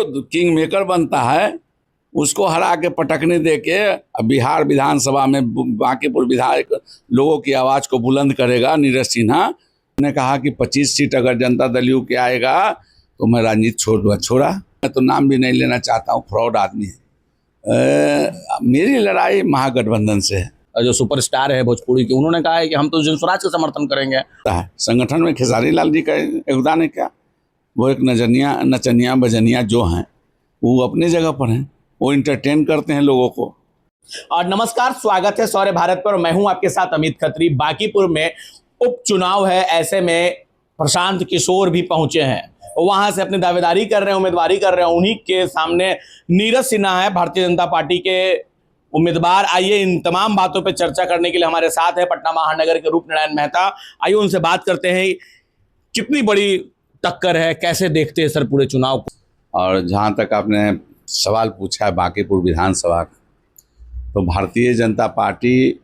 जो king maker बनता है उसको हरा के पटकने दे के बिहार विधानसभा में बांकीपुर विधायक लोगों की आवाज़ को बुलंद करेगा नीरज सिन्हा ने कहा कि 25 सीट अगर जनता दल यू के आएगा तो मैं राजनीति छोड़ दूँगा। छोड़ा, मैं तो नाम भी नहीं लेना चाहता हूँ, फ्रॉड आदमी है। मेरी लड़ाई महागठबंधन से है। जो सुपरस्टार है भोजपुरी के, उन्होंने कहा है कि हम तो जनस्वराज का समर्थन करेंगे। संगठन में खेसारी लाल जी का योगदान है क्या? वो एक नचनिया बजनिया जो हैं वो अपनी जगह पर हैं, वो इंटरटेन करते हैं लोगों को। और नमस्कार, स्वागत है शौर्य भारत पर। मैं हूं आपके साथ अमित खत्री। बांकीपुर में उपचुनाव है, ऐसे में प्रशांत किशोर भी पहुंचे हैं, वहां से अपनी दावेदारी कर रहे हैं, उम्मीदवारी कर रहे हैं। उन्हीं के सामने नीरज सिन्हा है, भारतीय जनता पार्टी के उम्मीदवार। आइए इन तमाम बातों पर चर्चा करने के लिए हमारे साथ है पटना महानगर के रूपनारायण मेहता। आइए उनसे बात करते हैं, कितनी बड़ी टक्कर है, कैसे देखते हैं सर पूरे चुनाव को? और जहाँ तक आपने सवाल पूछा है बांकीपुर विधानसभा का, तो भारतीय जनता पार्टी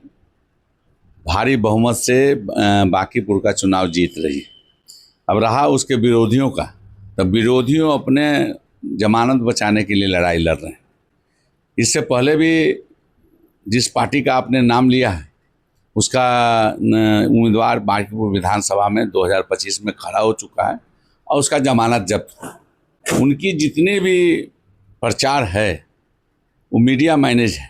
भारी बहुमत से बांकीपुर का चुनाव जीत रही है। अब रहा उसके विरोधियों का, तो विरोधियों अपने जमानत बचाने के लिए लड़ाई लड़ रहे हैं। इससे पहले भी जिस पार्टी का आपने नाम लिया है उसका उम्मीदवार बांकीपुर विधानसभा में 2025 में खड़ा हो चुका है और उसका जमानत जब्त। उनकी जितनी भी प्रचार है वो मीडिया मैनेज है।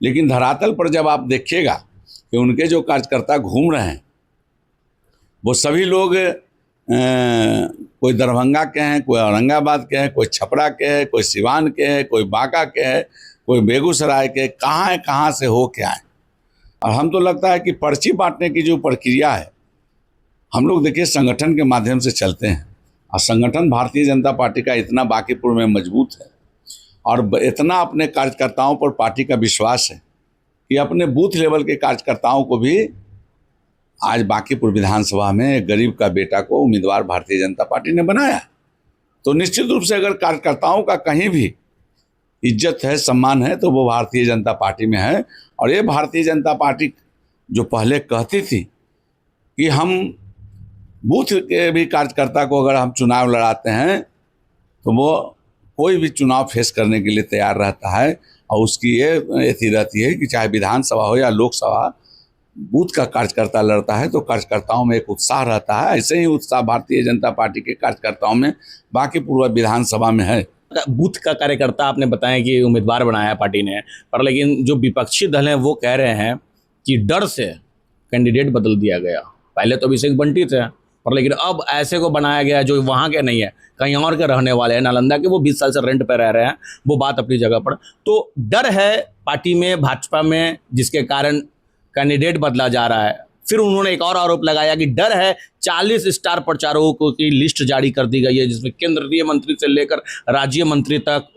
लेकिन धरातल पर जब आप देखिएगा कि उनके जो कार्यकर्ता घूम रहे हैं वो सभी लोग कोई दरभंगा के हैं, कोई औरंगाबाद के हैं, कोई छपरा के हैं, कोई सिवान के हैं, कोई बांका के हैं, कोई बेगूसराय के, कहाँ से हो के आए। और हम तो लगता है कि पर्ची बांटने की जो प्रक्रिया है, हम लोग देखिए संगठन के माध्यम से चलते हैं और संगठन भारतीय जनता पार्टी का इतना बांकीपुर में मजबूत है और इतना अपने कार्यकर्ताओं पर पार्टी का विश्वास है कि अपने बूथ लेवल के कार्यकर्ताओं को भी आज बांकीपुर विधानसभा में एक गरीब का बेटा को उम्मीदवार भारतीय जनता पार्टी ने बनाया। तो निश्चित रूप से अगर कार्यकर्ताओं का कहीं भी इज्जत है, सम्मान है, तो वो भारतीय जनता पार्टी में है। और ये भारतीय जनता पार्टी जो पहले कहती थी कि हम बूथ के भी कार्यकर्ता को अगर हम चुनाव लड़ाते हैं तो वो कोई भी चुनाव फेस करने के लिए तैयार रहता है। और उसकी ये एथी रहती है कि चाहे विधानसभा हो या लोकसभा, बूथ का कार्यकर्ता लड़ता है तो कार्यकर्ताओं में एक उत्साह रहता है। ऐसे ही उत्साह भारतीय जनता पार्टी के कार्यकर्ताओं में बांकीपुर विधानसभा में है। बूथ का कार्यकर्ता आपने बताया कि उम्मीदवार बनाया पार्टी ने, पर लेकिन जो विपक्षी दल हैं वो कह रहे हैं कि डर से कैंडिडेट बदल दिया गया। पहले तो अभिषेक बंटी थे, पर लेकिन अब ऐसे को बनाया गया जो वहाँ के नहीं है, कहीं और के रहने वाले हैं, नालंदा के, वो 20 साल से रेंट पर रह रहे हैं। वो बात अपनी जगह पर। तो डर है पार्टी में, भाजपा में, जिसके कारण कैंडिडेट बदला जा रहा है। फिर उन्होंने एक और आरोप लगाया कि डर है 40 स्टार प्रचारकों की लिस्ट जारी कर दी गई है, जिसमें केंद्रीय मंत्री से लेकर राज्य मंत्री तक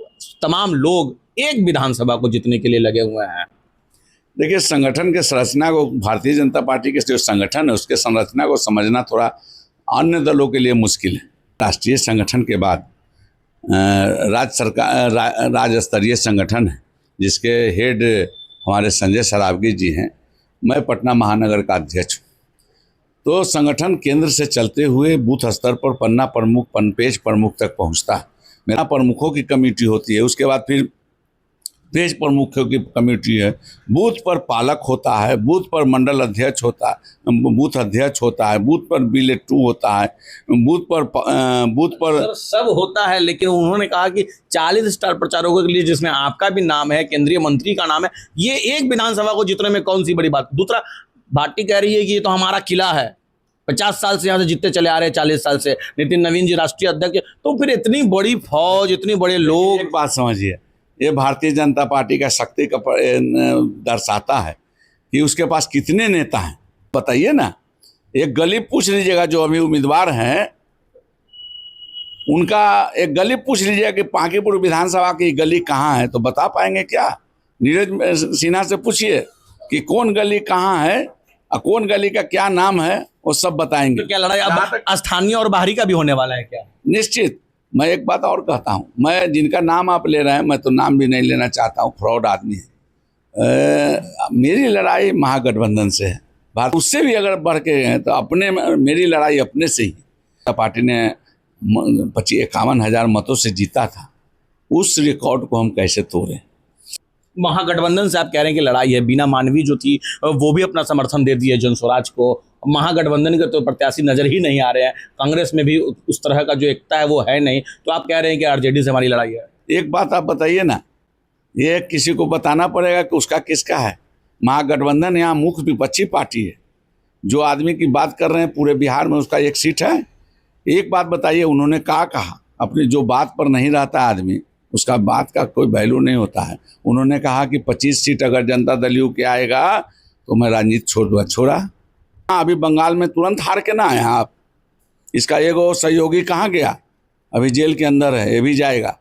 तमाम लोग एक विधानसभा को जीतने के लिए लगे हुए हैं। देखिए, संगठन के संरचना को, भारतीय जनता पार्टी के जो संगठन है उसके संरचना को समझना थोड़ा अन्य दलों के लिए मुश्किल है। राष्ट्रीय संगठन के बाद राज्य स्तरीय संगठन है जिसके हेड हमारे संजय सरावगी जी हैं। मैं पटना महानगर का अध्यक्ष हूँ। तो संगठन केंद्र से चलते हुए बूथ स्तर पर पन्ना प्रमुख, पेज प्रमुख तक पहुँचता है। मेरा प्रमुखों की कमेटी होती है, उसके बाद फिर पेज प्रमुखों की कमेटी है, बूथ पर पालक होता है, बूथ पर मंडल अध्यक्ष होता है, बूथ अध्यक्ष होता है, बूथ पर बिलेट 2 होता है, बूथ पर सब होता है। लेकिन उन्होंने कहा कि 40 स्टार प्रचारकों के लिए, जिसमें आपका भी नाम है, केंद्रीय मंत्री का नाम है, ये एक विधानसभा को जीतने में कौन सी बड़ी बात। दूसरा, पार्टी कह रही है कि ये तो हमारा किला है, 50 साल से यहाँ से जीतते चले आ रहे हैं, 40 साल से। नितिन नवीन जी राष्ट्रीय अध्यक्ष, तो फिर इतनी बड़ी फौज, इतने बड़े लोग। एक बात समझिए, ये भारतीय जनता पार्टी का शक्ति का दर्शाता है कि उसके पास कितने नेता हैं। बताइए ना, एक गली पूछ लीजिएगा जो अभी उम्मीदवार हैं, उनका एक गली पूछ लीजिएगा कि बांकीपुर विधानसभा की गली कहाँ है, तो बता पाएंगे क्या? नीरज सिन्हा से पूछिए कि कौन गली कहाँ है और कौन गली का क्या नाम है, वो सब बताएंगे। तो क्या लड़ाई अब स्थानीय और बाहरी का भी होने वाला है क्या? निश्चित। मैं एक बात और कहता हूँ, मैं जिनका नाम आप ले रहे हैं, मैं तो नाम भी नहीं लेना चाहता हूँ, फ्रॉड आदमी है। मेरी लड़ाई महागठबंधन से है। उससे भी अगर बढ़ के हैं तो मेरी लड़ाई अपने से ही। पार्टी ने 51,000 मतों से जीता था उस रिकॉर्ड को हम कैसे तोड़ें? महागठबंधन से आप कह रहे हैं कि लड़ाई है। बीना मानवी जो थी वो भी अपना समर्थन दे दिए जन स्वराज को। महागठबंधन के तो प्रत्याशी नजर ही नहीं आ रहे हैं। कांग्रेस में भी उस तरह का जो एकता है वो है नहीं। तो आप कह रहे हैं कि आरजेडी से हमारी लड़ाई है। एक बात आप बताइए ना, ये किसी को बताना पड़ेगा कि उसका किसका है। महागठबंधन यहाँ मुख्य विपक्षी पार्टी है। जो आदमी की बात कर रहे हैं पूरे बिहार में उसका एक सीट है। एक बात बताइए, उन्होंने कहा अपनी जो बात पर नहीं रहता आदमी उसका बात का कोई वैल्यू नहीं होता है। उन्होंने कहा कि 25 सीट अगर जनता दल यू के आएगा तो मैं राजनीति छोड़ दूँगा। छोड़ा? हाँ, अभी बंगाल में तुरंत हार के ना आए आप। इसका एक और सहयोगी कहाँ गया? अभी जेल के अंदर है, ये भी जाएगा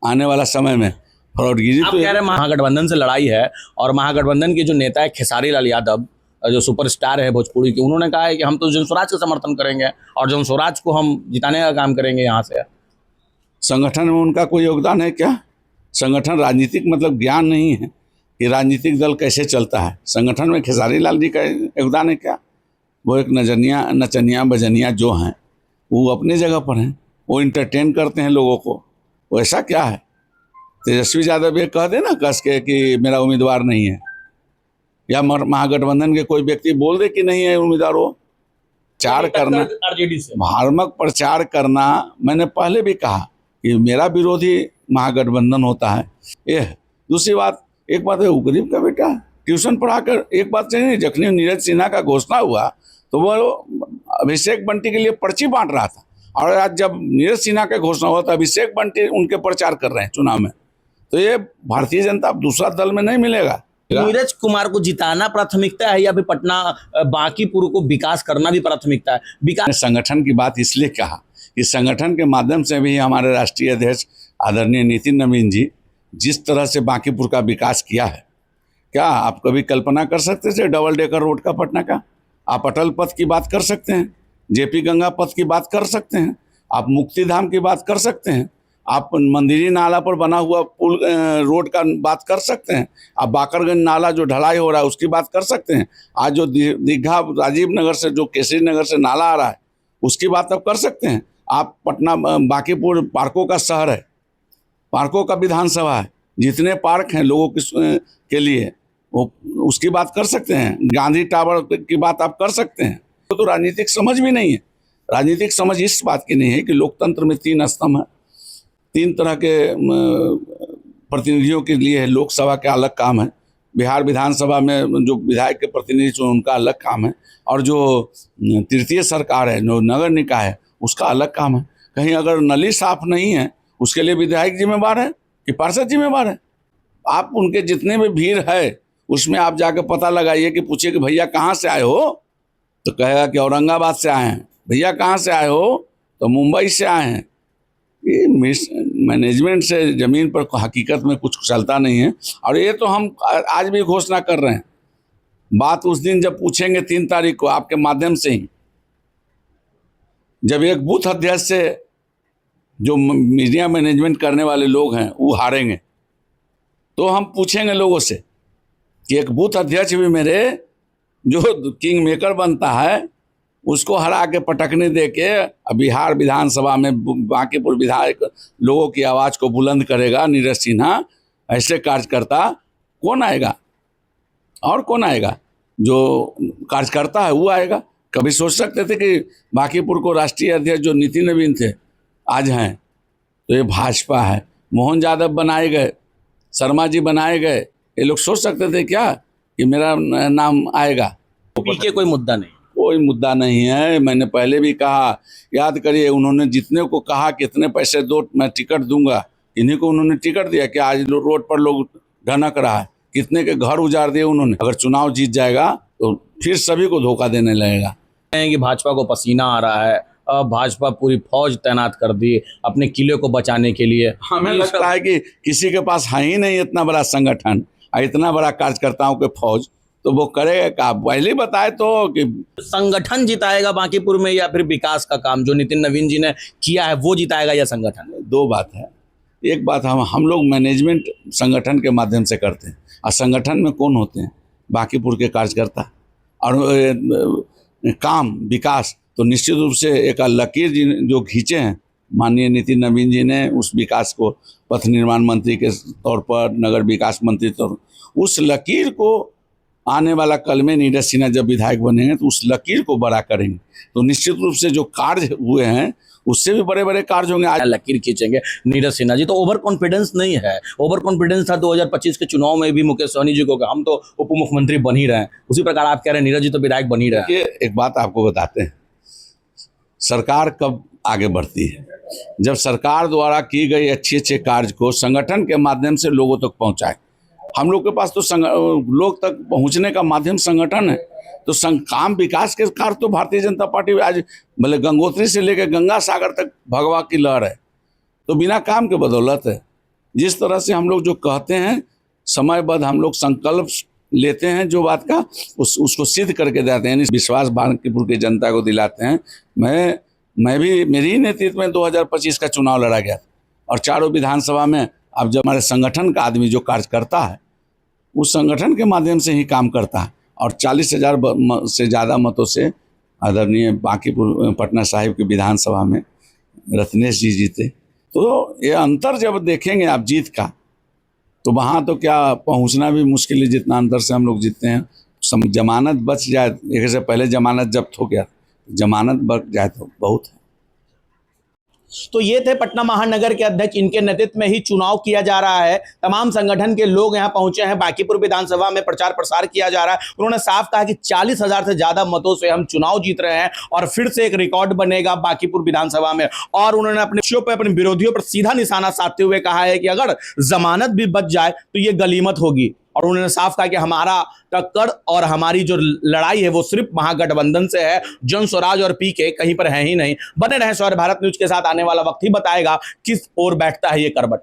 आने वाला समय में। फ्रॉडगिरी आप तो कह रहे हैं महागठबंधन से लड़ाई है, और महागठबंधन के जो नेता है खेसारी लाल यादव जो सुपरस्टार है भोजपुरी के, उन्होंने कहा है कि हम तो जन स्वराज का समर्थन करेंगे और जन स्वराज को हम जिताने का काम करेंगे यहाँ से। संगठन में उनका कोई योगदान है क्या? संगठन राजनीतिक मतलब ज्ञान नहीं है कि राजनीतिक दल कैसे चलता है। संगठन में खेसारी लाल जी का योगदान है क्या? वो एक नचनिया बजनिया जो हैं वो अपनी जगह पर हैं, वो इंटरटेन करते हैं लोगों को। वो ऐसा क्या है? तेजस्वी यादव ये कह दे ना कस के कि मेरा उम्मीदवार नहीं है, या महागठबंधन के कोई व्यक्ति बोल दे कि नहीं है उम्मीदवार, वो प्रचार करना, आरजेडी से भ्रामक प्रचार करना। मैंने पहले भी कहा कि मेरा विरोधी महागठबंधन होता है। यह दूसरी बात, एक बात है, वो गरीब का बेटा ट्यूशन पढ़ाकर, एक बात चाहिए, जखनी नीरज सिन्हा का घोषणा हुआ तो वो अभिषेक बंटी के लिए पर्ची बांट रहा था, और आज जब नीरज सिन्हा का घोषणा हुआ तो अभिषेक बंटी उनके प्रचार कर रहे हैं चुनाव में। तो ये भारतीय जनता दूसरा दल में नहीं मिलेगा। नीरज कुमार को जिताना प्राथमिकता है या फिर पटना बांकीपुर को विकास करना भी प्राथमिकता है? विकास संगठन की बात इसलिए कहा कि संगठन के माध्यम से भी हमारे राष्ट्रीय अध्यक्ष आदरणीय नितिन नवीन जी जिस तरह से बांकीपुर का विकास किया है, क्या आप कभी कल्पना कर सकते थे डबल डेकर रोड का पटना का? आप अटल पथ की बात कर सकते हैं, जेपी गंगा पथ की बात कर सकते हैं, आप मुक्तिधाम की बात कर सकते हैं, आप मंदिरी नाला पर बना हुआ पुल रोड का बात कर सकते हैं, आप बाकरगंज नाला जो ढलाई हो रहा है उसकी बात कर सकते हैं, आज जो दीघा राजीव नगर से जो केसरी नगर से नाला आ रहा है उसकी बात आप कर सकते हैं। आप पटना बांकीपुर पार्कों का शहर है, पार्कों का विधानसभा है, जितने पार्क हैं लोगों के लिए वो उसकी बात कर सकते हैं। गांधी टावर की बात आप कर सकते हैं। तो राजनीतिक समझ भी नहीं है। राजनीतिक समझ इस बात की नहीं है कि लोकतंत्र में 3 स्तंभ है, 3 तरह के प्रतिनिधियों के लिए है। लोकसभा का अलग काम है, बिहार विधानसभा में जो विधायक के प्रतिनिधि उनका अलग काम है, और जो तृतीय सरकार है, जो नगर निकाय है, उसका अलग काम है। कहीं अगर नली साफ नहीं है उसके लिए विधायक जिम्मेवार है कि पार्षद जिम्मेवार है? आप उनके जितने भी भीड़ है उसमें आप जाकर पता लगाइए कि पूछिए कि भैया कहाँ से आए हो, तो कहेगा कि औरंगाबाद से आए हैं। भैया कहाँ से आए हो, तो मुंबई से आए हैं। ये मैनेजमेंट से ज़मीन पर हकीकत में कुछ चलता नहीं है। और ये तो हम आज भी घोषणा कर रहे हैं, बात उस दिन जब पूछेंगे 3 तारीख को आपके माध्यम से ही, जब एक बूथ अध्यक्ष से जो मीडिया मैनेजमेंट करने वाले लोग हैं वो हारेंगे, तो हम पूछेंगे लोगों से कि एक बूथ अध्यक्ष भी मेरे जो किंग मेकर बनता है उसको हरा के पटकने दे के बिहार विधानसभा में बांकीपुर विधायक लोगों की आवाज़ को बुलंद करेगा नीरज सिन्हा, ऐसे कार्यकर्ता कौन आएगा? और कौन आएगा? जो कार्यकर्ता है वो आएगा। कभी सोच सकते थे कि बांकीपुर को राष्ट्रीय अध्यक्ष जो नितिन नवीन थे आज हैं, तो ये भाजपा है। मोहन यादव बनाए गए, शर्मा जी बनाए गए, ये लोग सोच सकते थे क्या कि मेरा नाम आएगा? पीछे कोई मुद्दा नहीं, कोई मुद्दा नहीं है। मैंने पहले भी कहा, याद करिए उन्होंने जितने को कहा कितने पैसे दो मैं टिकट दूंगा, इन्हीं को उन्होंने टिकट दिया कि आज रोड पर लोग ढनक रहा है, कितने के घर उजाड़ दिए उन्होंने। अगर चुनाव जीत जाएगा तो फिर सभी को धोखा देने लगेगा। कि भाजपा को पसीना आ रहा है, अब भाजपा पूरी फौज तैनात कर दी अपने किले को बचाने के लिए। हमें लगता है कि किसी के पास है ही नहीं इतना बड़ा संगठन और इतना बड़ा कार्यकर्ताओं के फौज, तो वो करेगा क्या? पहले बताए तो कि संगठन जिताएगा बांकीपुर में या फिर विकास का काम जो नितिन नवीन जी ने किया है वो जिताएगा या संगठन? 2 बात है। एक बात हम लोग मैनेजमेंट संगठन के माध्यम से करते हैं, और संगठन में कौन होते हैं? बांकीपुर के कार्यकर्ता। और काम विकास तो निश्चित रूप से एक लकीर जो खींचे हैं माननीय नितिन नवीन जी ने उस विकास को पथ निर्माण मंत्री के तौर पर, नगर विकास मंत्री तौर, उस लकीर को आने वाला कल में नीरज सिन्हा जब विधायक बनेंगे तो उस लकीर को बड़ा करेंगे। तो निश्चित रूप से जो कार्य हुए हैं उससे भी बड़े बड़े कार्य होंगे। आज लकीर खींचेंगे नीरज सिन्हा जी। तो ओवर कॉन्फिडेंस नहीं है, ओवर कॉन्फिडेंस था 2025 के चुनाव में भी मुकेश सहनी जी को कि हम तो उप मुख्यमंत्री बन ही रहे हैं, उसी प्रकार आप कह रहे हैं नीरज जी तो विधायक बन ही रहे हैं। देखिए, एक बात आपको बताते हैं, सरकार कब आगे बढ़ती है? जब सरकार द्वारा की गई अच्छे अच्छे कार्य को संगठन के माध्यम से लोगों तक पहुंचाए। हम लोग के पास तो लोग तक पहुंचने का माध्यम संगठन है। तो काम विकास के कार्य तो भारतीय जनता पार्टी आज भले गंगोत्री से लेकर गंगा सागर तक भगवा की लहर है, तो बिना काम के बदौलत है। जिस तरह से हम लोग जो कहते हैं समयबद्ध हम लोग संकल्प लेते हैं, जो बात का उसको सिद्ध करके देते हैं, विश्वास बांकीपुर की जनता को दिलाते हैं। मैं भी, मेरी नेतृत्व में 2025 का चुनाव लड़ा गया और चारों विधानसभा में अब जब हमारे संगठन का आदमी जो कार्य करता है उस संगठन के माध्यम से ही काम करता है और 40,000 से ज़्यादा मतों से आदरणीय बांकीपुर पटना साहिब की विधानसभा में रत्नेश जी जीते। तो ये अंतर जब देखेंगे आप जीत का, तो वहाँ तो क्या पहुँचना भी मुश्किल है जितना अंतर से हम लोग जीतते हैं। जमानत बच जाए, एक से पहले जमानत जब्त हो गया, जमानत बच जाए तो बहुत है। तो ये थे पटना महानगर के अध्यक्ष, इनके नेतृत्व में ही चुनाव किया जा रहा है। तमाम संगठन के लोग यहां पहुंचे हैं, बांकीपुर विधानसभा में प्रचार प्रसार किया जा रहा है। उन्होंने साफ कहा कि 40,000 से ज्यादा मतों से हम चुनाव जीत रहे हैं और फिर से एक रिकॉर्ड बनेगा बांकीपुर विधानसभा में। और उन्होंने अपने विषयों पर, अपने विरोधियों पर सीधा निशाना साधते हुए कहा है कि अगर जमानत भी बच जाए तो ये गलीमत होगी। और उन्होंने साफ कहा कि हमारा टक्कर और हमारी जो लड़ाई है वो सिर्फ महागठबंधन से है, जन स्वराज और पीके कहीं पर है ही नहीं। बने रहें स्वर्ण भारत न्यूज के साथ, आने वाला वक्त ही बताएगा किस ओर बैठता है ये करवट।